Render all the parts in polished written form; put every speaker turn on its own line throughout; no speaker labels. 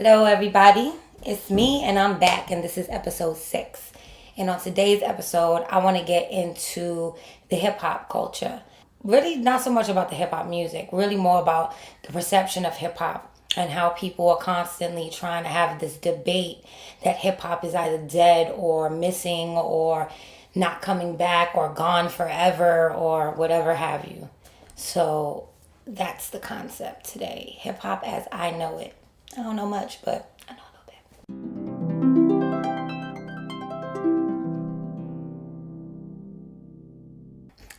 Hello, everybody. It's me, and I'm back, and this is episode 6. And on today's episode, I want to get into the hip hop culture. Really, not so much about the hip hop music, really more about the perception of hip hop and how people are constantly trying to have this debate that hip hop is either dead or missing or not coming back or gone forever or whatever have you. So that's the concept today. Hip hop as I know it. I don't know much, but I know a little bit.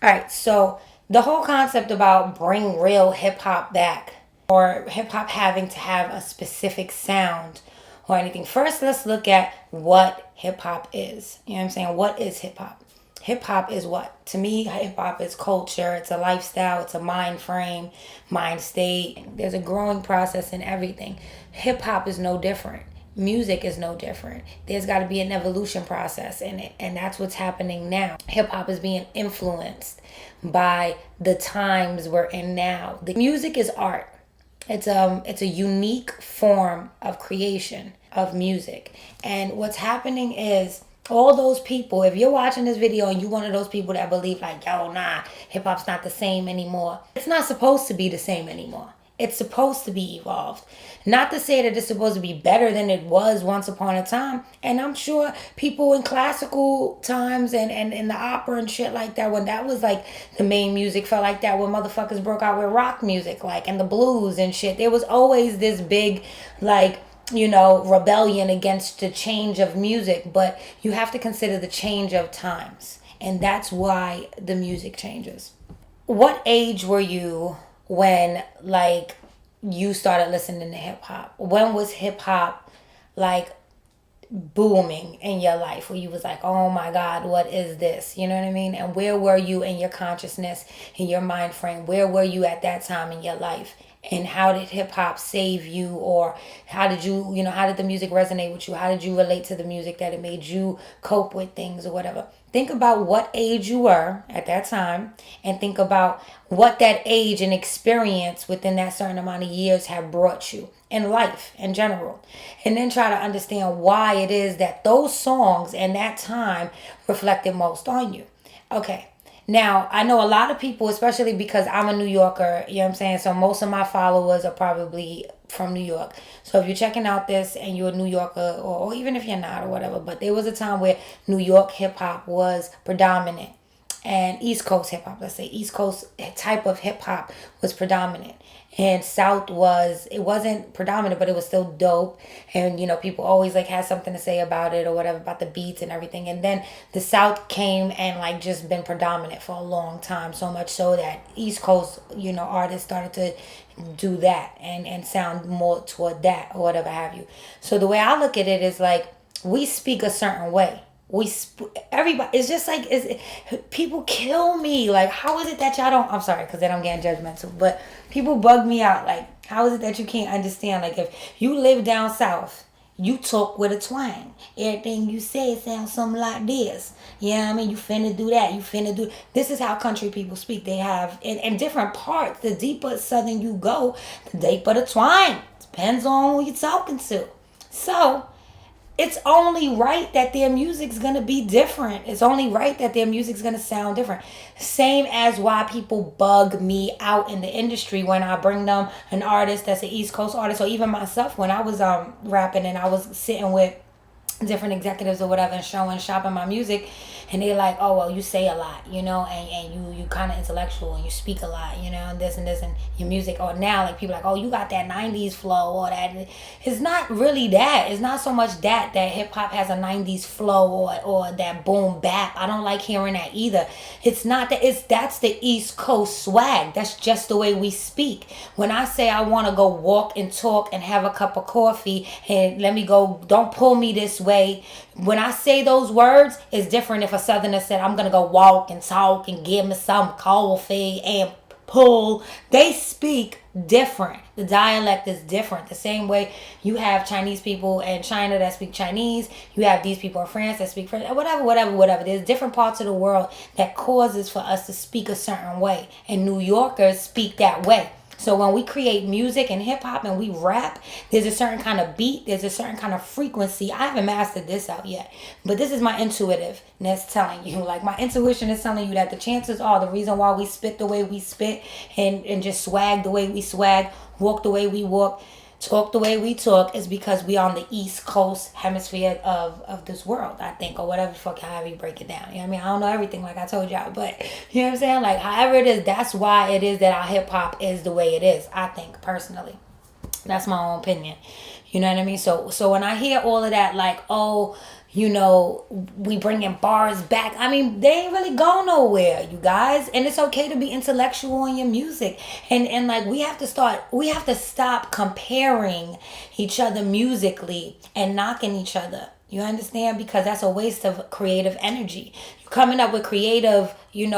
All right, so the whole concept about bring real hip hop back or hip hop having to have a specific sound or anything. First, let's look at what hip hop is. You know what I'm saying? What is hip hop? Hip hop is what? To me, hip hop is culture. It's a lifestyle. It's a mind frame, mind state. There's a growing process in everything. Hip hop is no different. Music is no different. There's got to be an evolution process in it, and that's what's happening now. Hip hop is being influenced by the times we're in now. The music is art. It's a unique form of creation of music, and what's happening is all those people, if you're watching this video and you're one of those people that believe like, yo, nah, hip hop's not the same anymore. It's not supposed to be the same anymore. It's supposed to be evolved. Not to say that it's supposed to be better than it was once upon a time. And I'm sure people in classical times and in the opera and shit like that, when that was like the main music, felt like that when motherfuckers broke out with rock music, like, and the blues and shit. There was always this big, like, rebellion against the change of music, but you have to consider the change of times, and that's why the music changes. What age were you when, like, you started listening to hip hop? When was hip hop, like, booming in your life, where you was like, oh my God, what is this? You know what I mean? And where were you in your consciousness, in your mind frame? Where were you at that time in your life? And how did hip hop save you? Or how did how did the music resonate with you? How did you relate to the music that it made you cope with things or whatever? Think about what age you were at that time, and think about what that age and experience within that certain amount of years have brought you in life in general. And then try to understand why it is that those songs and that time reflected most on you. Okay. Now, I know a lot of people, especially because I'm a New Yorker, you know what I'm saying? So most of my followers are probably from New York. So if you're checking out this and you're a New Yorker, or even if you're not or whatever, but there was a time where New York hip hop was predominant. And East Coast hip hop, let's say East Coast type of hip hop was predominant. And South it wasn't predominant, but it was still dope. And, people always like had something to say about it or whatever, about the beats and everything. And then the South came and like just been predominant for a long time. So much so that East Coast, artists started to do that and sound more toward that or whatever have you. So the way I look at it is like, we speak a certain way. Everybody, it's just like, people kill me. Like, how is it that y'all don't, I'm sorry, because then I'm getting judgmental, but people bug me out. Like, how is it that you can't understand? Like, if you live down south, you talk with a twang. Everything you say sounds something like this. You know what I mean? You finna do that. You finna do. This is how country people speak. They have, in different parts, the deeper southern you go, the deeper the twang. Depends on who you're talking to. So, it's only right that their music's going to be different. It's only right that their music's going to sound different. Same as why people bug me out in the industry when I bring them an artist that's an East Coast artist, or even myself when I was rapping and I was sitting with different executives or whatever and shopping my music, and they're like, oh, well, you say a lot, and you kind of intellectual and you speak a lot, and this and your music. Or now, like, people are like, oh, you got that 90s flow or that. It's not really that. It's not so much that hip hop has a 90s flow or that boom bap. I don't like hearing that either. It's not that. That's the East Coast swag. That's just the way we speak. When I say I want to go walk and talk and have a cup of coffee and let me go, don't pull me this way. When I say those words, it's different if a southerner said, I'm going to go walk and talk and give me some coffee and pull. They speak different. The dialect is different. The same way you have Chinese people in China that speak Chinese. You have these people in France that speak French. Whatever. There's different parts of the world that causes for us to speak a certain way. And New Yorkers speak that way. So when we create music and hip hop and we rap, there's a certain kind of beat, there's a certain kind of frequency. I haven't mastered this out yet, but this is my intuitiveness telling you. Like, my intuition is telling you that the chances are the reason why we spit the way we spit, and just swag the way we swag, walk the way we walk, talk the way we talk, is because we on the East Coast hemisphere of this world, I think, or whatever the fuck, however you break it down. You know what I mean? I don't know everything, like I told y'all, but you know what I'm saying? Like, however it is, that's why it is that our hip hop is the way it is, I think, personally. That's my own opinion. You know what I mean? So when I hear all of that, like, oh, you know, we bringing bars back. I mean, they ain't really go nowhere, you guys. And it's okay to be intellectual in your music. And like, we have to stop comparing each other musically and knocking each other. You understand? Because that's a waste of creative energy. You're coming up with creative, you're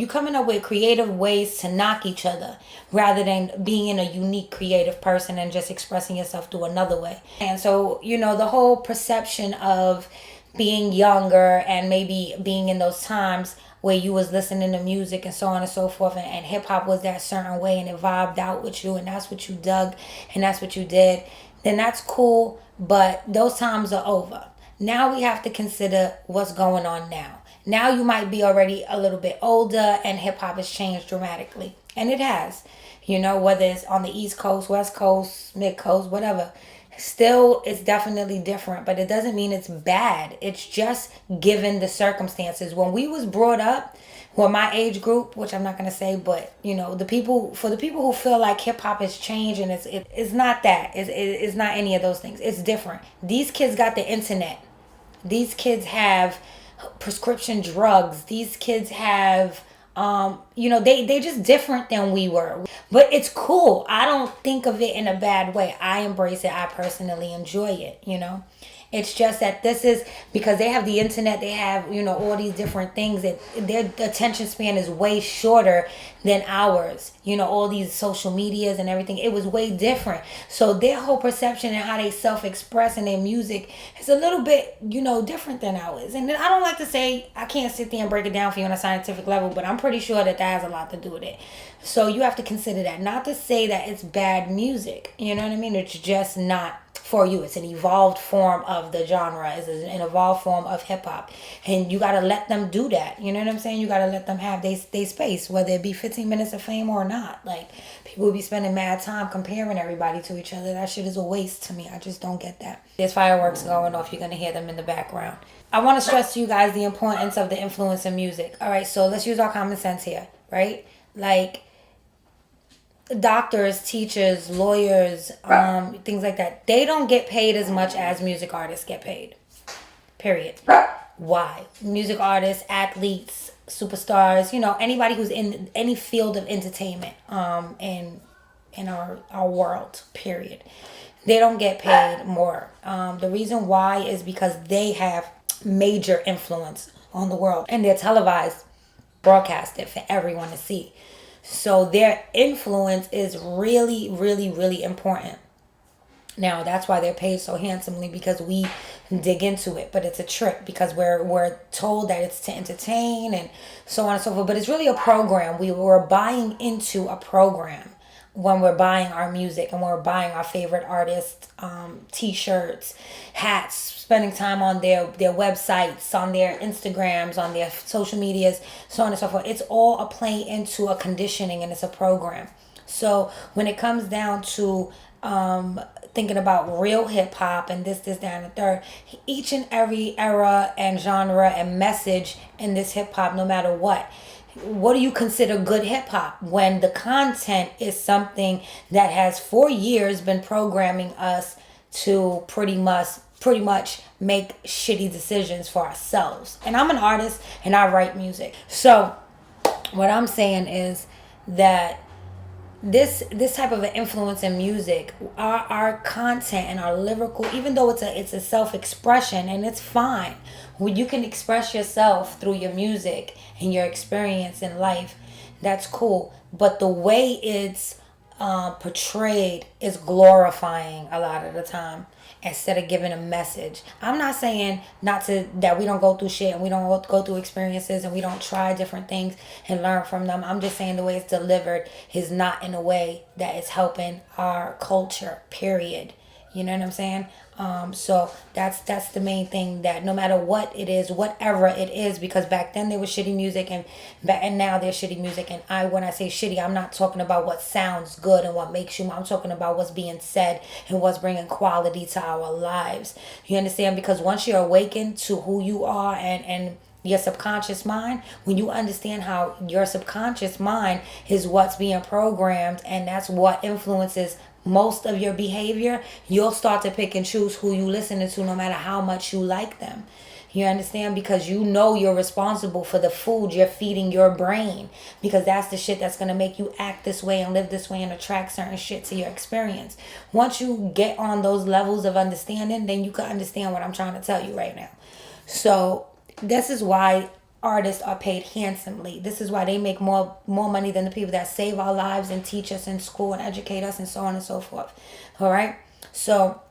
coming up with creative ways to knock each other rather than being a unique creative person and just expressing yourself through another way. And so, the whole perception of being younger and maybe being in those times where you was listening to music and so on and so forth, and hip hop was that certain way and it vibed out with you and that's what you dug and that's what you did, then that's cool, but those times are over. Now we have to consider what's going on now. Now you might be already a little bit older and hip hop has changed dramatically. And it has. Whether it's on the East Coast, West Coast, Mid Coast, whatever. Still, it's definitely different. But it doesn't mean it's bad. It's just given the circumstances. When we was brought up, well, my age group, which I'm not going to say, but, the people who feel like hip hop has changed, and it's not that. It's not any of those things. It's different. These kids got the internet. These kids have prescription drugs. These kids have they just different than we were, but it's cool. I don't think of it in a bad way. I embrace it. I personally enjoy it. It's just that this is because they have the internet, they have, all these different things, and their attention span is way shorter than ours. All these social medias and everything, it was way different. So their whole perception and how they self-express in their music is a little bit, different than ours. And then I don't like to say, I can't sit there and break it down for you on a scientific level, but I'm pretty sure that has a lot to do with it. So you have to consider that. Not to say that it's bad music. You know what I mean? It's just not for you. It's an evolved form of the genre. It's an evolved form of hip hop, and you gotta let them do that. You know what I'm saying? You gotta let them have they space, whether it be 15 minutes of fame or not. Like, people will be spending mad time comparing everybody to each other. That shit is a waste to me. I just don't get that. There's fireworks going off. You're gonna hear them in the background. I want to stress to you guys the importance of the influence in music. All right, so let's use our common sense here, right? Like, doctors, teachers, lawyers, things like that, they don't get paid as much as music artists get paid. Period. Why? Music artists, athletes, superstars, anybody who's in any field of entertainment in our world, period. They don't get paid more. The reason why is because they have major influence on the world, and they're televised, broadcasted for everyone to see. So their influence is really, really, really important. Now, that's why they're paid so handsomely, because we dig into it. But it's a trick, because we're told that it's to entertain and so on and so forth. But it's really a program. We're buying into a program when we're buying our music and when we're buying our favorite artists, t-shirts, hats, spending time on their websites, on their Instagrams, on their social medias, so on and so forth. It's all a play into a conditioning, and it's a program. So when it comes down to thinking about real hip hop and this, that, and the third, each and every era and genre and message in this hip hop, no matter what do you consider good hip hop when the content is something that has for years been programming us to pretty much make shitty decisions for ourselves? And I'm an artist and I write music. So what I'm saying is that this type of an influence in music, our content and our lyrical, even though it's a self-expression, and it's fine when you can express yourself through your music and your experience in life, that's cool. But the way it's portrayed is glorifying a lot of the time instead of giving a message. I'm not saying not to that we don't go through shit and we don't go through experiences and we don't try different things and learn from them. I'm just saying the way it's delivered is not in a way that is helping our culture, period. You know what I'm saying? So that's the main thing, that no matter what it is, whatever it is, because back then there was shitty music and now there's shitty music. And when I say shitty, I'm not talking about what sounds good and what makes you. I'm talking about what's being said and what's bringing quality to our lives. You understand? Because once you're awakened to who you are and your subconscious mind, when you understand how your subconscious mind is what's being programmed and that's what influences most of your behavior, you'll start to pick and choose who you listening to no matter how much you like them. You understand? Because you know you're responsible for the food you're feeding your brain, because that's the shit that's going to make you act this way and live this way and attract certain shit to your experience. Once you get on those levels of understanding, then you can understand what I'm trying to tell you right now. So this is why artists are paid handsomely. This is why they make more money than the people that save our lives and teach us in school and educate us and so on and so forth. All right? So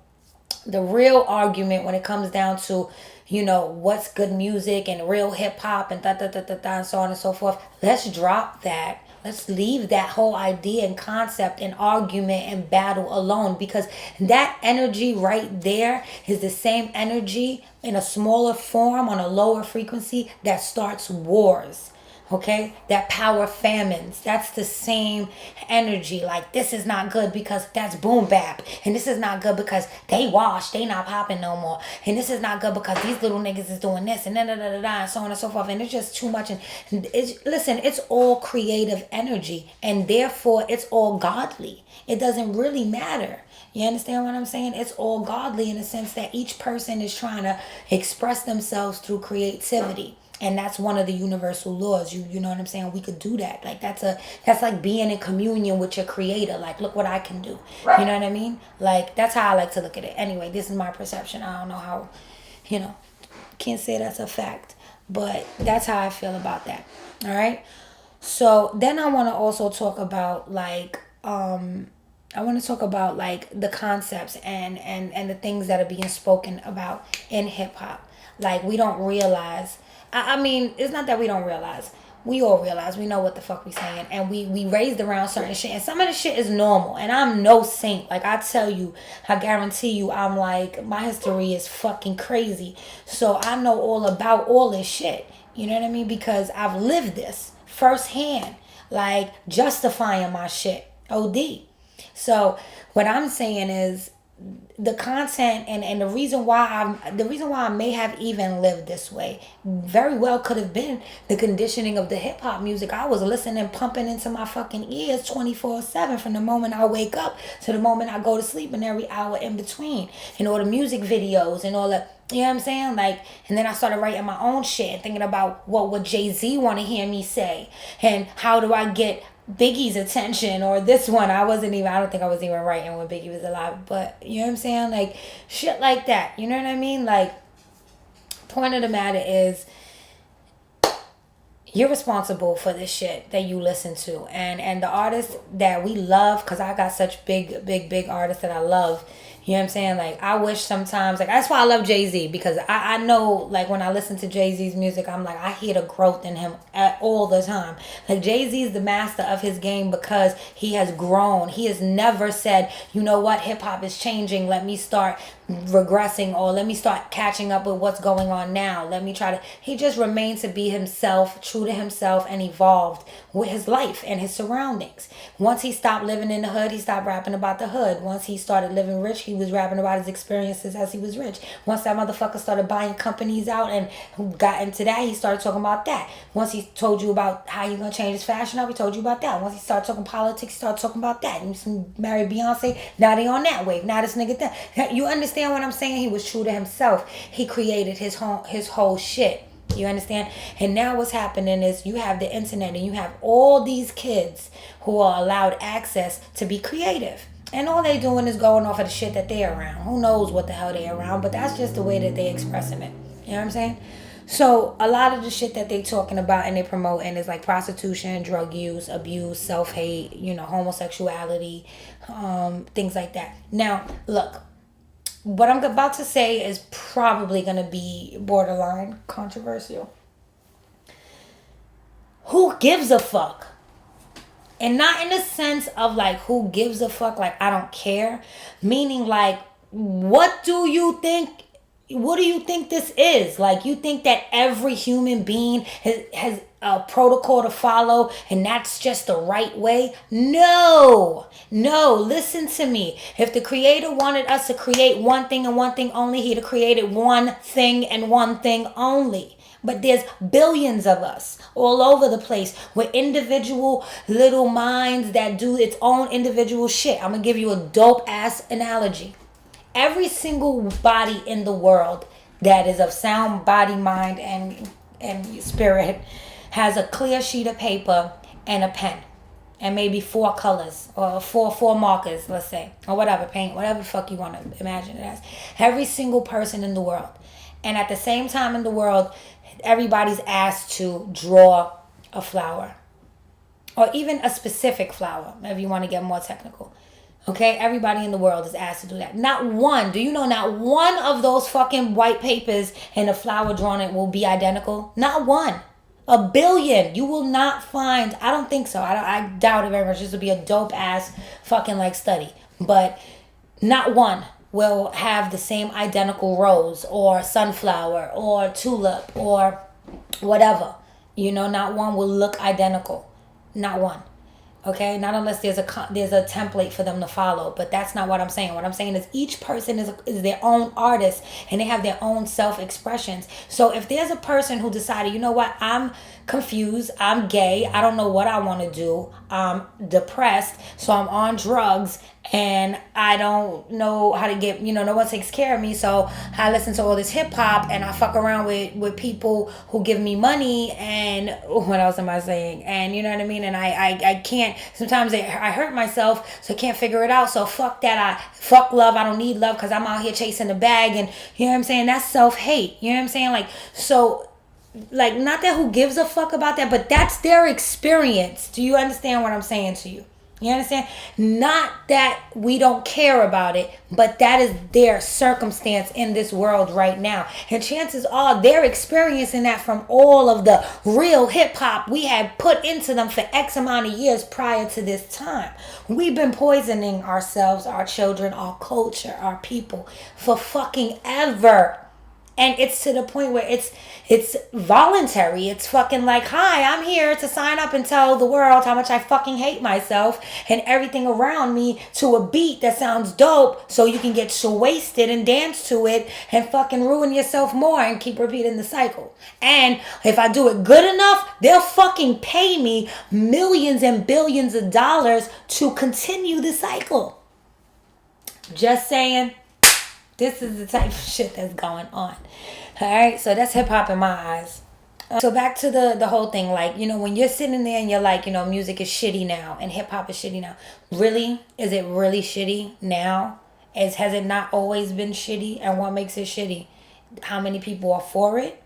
the real argument when it comes down to, what's good music and real hip hop and and so on and so forth, let's drop that. Let's leave that whole idea and concept and argument and battle alone, because that energy right there is the same energy in a smaller form on a lower frequency that starts wars. Okay, that power famines, that's the same energy. Like, this is not good because that's boom bap, and this is not good because they not popping no more, and this is not good because these little niggas is doing this, and and so on and so forth. And it's just too much. And it's all creative energy, and therefore it's all godly. It doesn't really matter. You understand what I'm saying? It's all godly in the sense that each person is trying to express themselves through creativity. And that's one of the universal laws. You know what I'm saying? We could do that. Like, that's like being in communion with your creator. Like, look what I can do. You know what I mean? Like, that's how I like to look at it. Anyway, this is my perception. I don't know how, can't say that's a fact. But that's how I feel about that. All right? So then I want to also talk about the concepts and the things that are being spoken about in hip hop. Like, we don't realize. I mean, it's not that we don't realize. We all realize. We know what the fuck we saying. And we raised around certain shit. And some of the shit is normal. And I'm no saint. Like, I tell you, I guarantee you, I'm like, my history is fucking crazy. So I know all about all this shit. You know what I mean? Because I've lived this firsthand. Like, justifying my shit. OD. So what I'm saying is, the content and the reason why I may have even lived this way very well could have been the conditioning of the hip hop music I was listening, pumping into my fucking ears 24/7 from the moment I wake up to the moment I go to sleep, and every hour in between, and all the music videos and all that. You know what I'm saying? Like, and then I started writing my own shit and thinking about what would Jay-Z want to hear me say, and how do I get Biggie's attention, or this one. I don't think I was even writing when Biggie was alive, but you know what I'm saying? Like, shit like that. You know what I mean? Like, point of the matter is, you're responsible for this shit that you listen to, and the artists that we love, because I got such big artists that I love. You know what I'm saying? Like, I wish sometimes, like, that's why I love Jay-Z, because I know, like, when I listen to Jay-Z's music, I'm like, I hear the growth in him all the time. Like, Jay-Z is the master of his game because he has grown. He has never said, you know what, hip-hop is changing, let me start regressing, or let me start catching up with what's going on now. He just remained to be himself, true to himself, and evolved with his life and his surroundings. Once he stopped living in the hood, he stopped rapping about the hood. Once he started living rich, he was rapping about his experiences as he was rich. Once that motherfucker started buying companies out and got into that, he started talking about that. Once he told you about how he's gonna change his fashion up, he told you about that. Once he started talking politics, he started talking about that. He married Beyonce, now they on that wave. Now this nigga that. You understand what I'm saying? He was true to himself. He created his whole shit. You understand? And now what's happening is you have the internet and you have all these kids who are allowed access to be creative. And all they doing is going off of the shit that they're around. Who knows what the hell they're around, but that's just the way that they expressing it. You know what I'm saying? So a lot of the shit that they talking about and they promoting is like prostitution, drug use, abuse, self-hate, homosexuality, things like that. Now, look, what I'm about to say is probably going to be borderline controversial. Who gives a fuck? And not in the sense of like, who gives a fuck, like I don't care. Meaning like, what do you think? What do you think this is? Like, you think that every human being has a protocol to follow and that's just the right way? No, listen to me. If the creator wanted us to create one thing and one thing only, he'd have created one thing and one thing only. But there's billions of us all over the place with individual little minds that do its own individual shit. I'm going to give you a dope ass analogy. Every single body in the world that is of sound body, mind, and spirit has a clear sheet of paper and a pen. And maybe 4 colors or four markers, let's say. Or whatever, paint, whatever the fuck you want to imagine it as. Every single person in the world. And at the same time in the world, everybody's asked to draw a flower. Or even a specific flower, if you want to get more technical. Okay, everybody in the world is asked to do that. Not one, do you know not one of those fucking white papers and the flower drawn it will be identical? Not one. A billion. You will not find, I don't think so. I doubt it very much. This would be a dope ass fucking like study. But not one will have the same identical rose or sunflower or tulip or whatever. Not one will look identical. Not one. Okay, not unless there's a template for them to follow, but that's not what I'm saying. What I'm saying is each person is their own artist and they have their own self-expressions. So if there's a person who decided, you know what, I'm confused, I'm gay, I don't know what I want to do, I'm depressed, so I'm on drugs and I don't know how to get, no one takes care of me, so I listen to all this hip hop and I fuck around with people who give me money and what else am I saying? And you know what I mean? And I can't, sometimes I hurt myself, so I can't figure it out. So fuck that, fuck love, I don't need love because I'm out here chasing the bag and you know what I'm saying? That's self-hate. You know what I'm saying? Like, so like, not that who gives a fuck about that, but that's their experience. Do you understand what I'm saying to you? You understand? Not that we don't care about it, but that is their circumstance in this world right now. And chances are they're experiencing that from all of the real hip hop we had put into them for X amount of years prior to this time. We've been poisoning ourselves, our children, our culture, our people for fucking ever. And it's to the point where it's voluntary. It's fucking like, hi, I'm here to sign up and tell the world how much I fucking hate myself and everything around me to a beat that sounds dope so you can get so wasted and dance to it and fucking ruin yourself more and keep repeating the cycle. And if I do it good enough, they'll fucking pay me millions and billions of dollars to continue the cycle. Just saying. This is the type of shit that's going on. Alright, so that's hip-hop in my eyes. So back to the whole thing, like, when you're sitting there and you're like, music is shitty now and hip-hop is shitty now. Really? Is it really shitty now? Has it not always been shitty? And what makes it shitty? How many people are for it?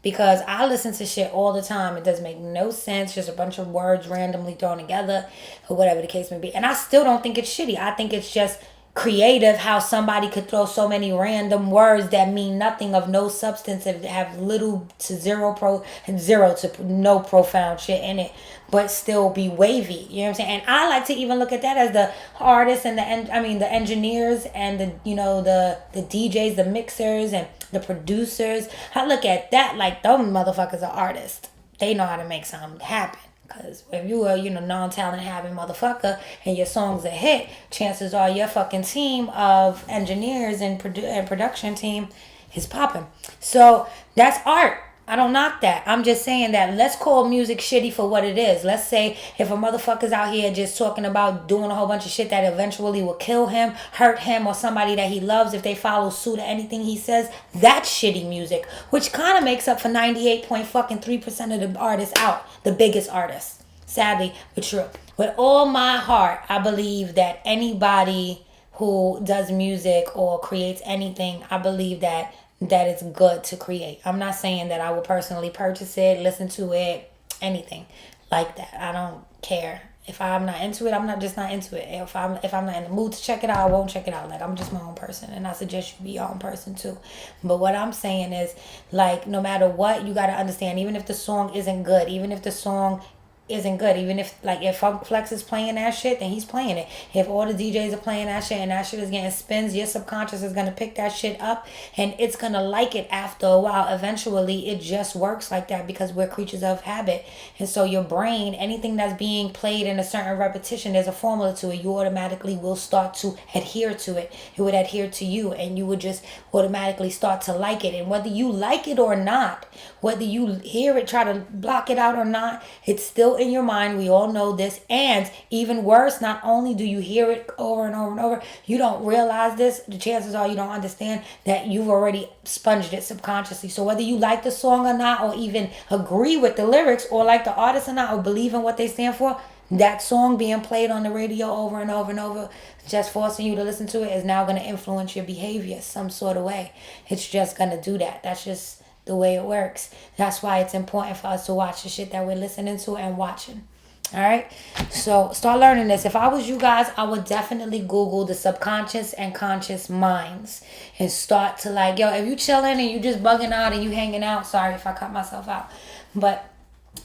Because I listen to shit all the time. It doesn't make no sense. Just a bunch of words randomly thrown together or whatever the case may be. And I still don't think it's shitty. I think it's just creative how somebody could throw so many random words that mean nothing, of no substance, and have little to zero to no profound shit in it, but still be wavy. You know what I'm saying? And I like to even look at that as the artists and the engineers and the DJs, the mixers and the producers. I look at that like those motherfuckers are artists. They know how to make something happen. Because if you are, non-talent having motherfucker and your song's a hit, chances are your fucking team of engineers and production team is popping. So that's art. I don't knock that. I'm just saying that let's call music shitty for what it is. Let's say if a motherfucker's out here just talking about doing a whole bunch of shit that eventually will kill him, hurt him, or somebody that he loves, if they follow suit or anything he says, that's shitty music. Which kind of makes up for 98.3% of the artists out. The biggest artists. Sadly, but true. With all my heart, I believe that anybody who does music or creates anything, I believe that that it's good to create. I'm not saying that I will personally purchase it, listen to it, anything like that. I don't care. If I'm not into it, I'm not just not into it. If I'm not in the mood to check it out, I won't check it out. Like, I'm just my own person, and I suggest you be your own person too. But what I'm saying is, like, no matter what, you gotta understand. Even if the song isn't good, even if the song isn't good. Even if, like, if Funk Flex is playing that shit, then he's playing it. If all the DJs are playing that shit and that shit is getting spins, your subconscious is gonna pick that shit up and it's gonna like it after a while. Eventually, it just works like that because we're creatures of habit. And so your brain, anything that's being played in a certain repetition, there's a formula to it. You automatically will start to adhere to it. It would adhere to you, and you would just automatically start to like it. And whether you like it or not, whether you hear it, try to block it out or not, it's still in your mind. We all know this. And even worse, not only do you hear it over and over and over, you don't realize this. The chances are you don't understand that you've already sponged it subconsciously. So whether you like the song or not, or even agree with the lyrics, or like the artist or not, or believe in what they stand for, that song being played on the radio over and over and over, just forcing you to listen to it, is now going to influence your behavior some sort of way. It's just going to do that. That's just the way it works. That's why it's important for us to watch the shit that we're listening to and watching. All right, so start learning this. If I was you guys, I would definitely Google the subconscious and conscious minds and start to, like, yo, if you chilling and you just bugging out and you hanging out, sorry if I cut myself out, but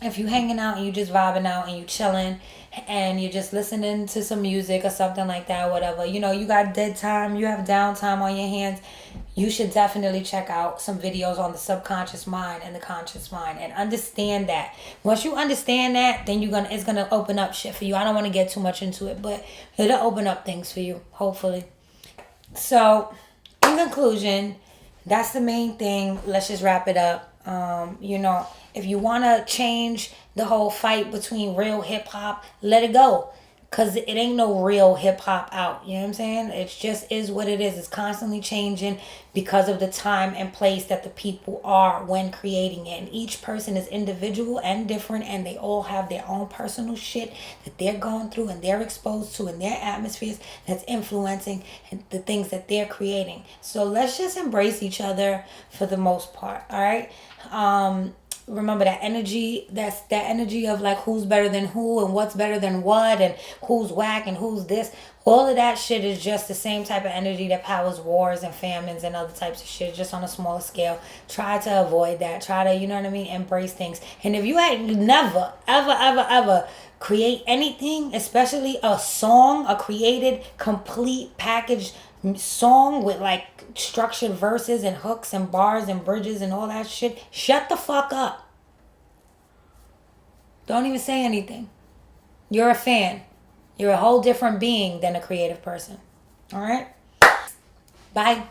if you hanging out and you just vibing out and you chilling and you're just listening to some music or something like that, whatever, you know, you got dead time, you have downtime on your hands, you should definitely check out some videos on the subconscious mind and the conscious mind and understand that. Once you understand that, then it's gonna open up shit for you. I don't want to get too much into it, but it'll open up things for you, hopefully. So, in conclusion, that's the main thing. Let's just wrap it up. You know, if you want to change the whole fight between real hip hop, let it go. Because it ain't no real hip hop out. You know what I'm saying? It just is what it is. It's constantly changing because of the time and place that the people are when creating it. And each person is individual and different. And they all have their own personal shit that they're going through and they're exposed to in their atmospheres that's influencing the things that they're creating. So let's just embrace each other for the most part. All right? Remember that energy, that's that energy of, like, who's better than who and what's better than what and who's whack and who's this. All of that shit is just the same type of energy that powers wars and famines and other types of shit, just on a smaller scale. Try to avoid that. Try to, you know what I mean, embrace things. And if you had never, ever create anything, especially a song, a created, complete, packaged song with, like, structured verses and hooks and bars and bridges and all that shit, shut the fuck up. Don't even say anything. You're a fan. You're a whole different being than a creative person. All right? Bye.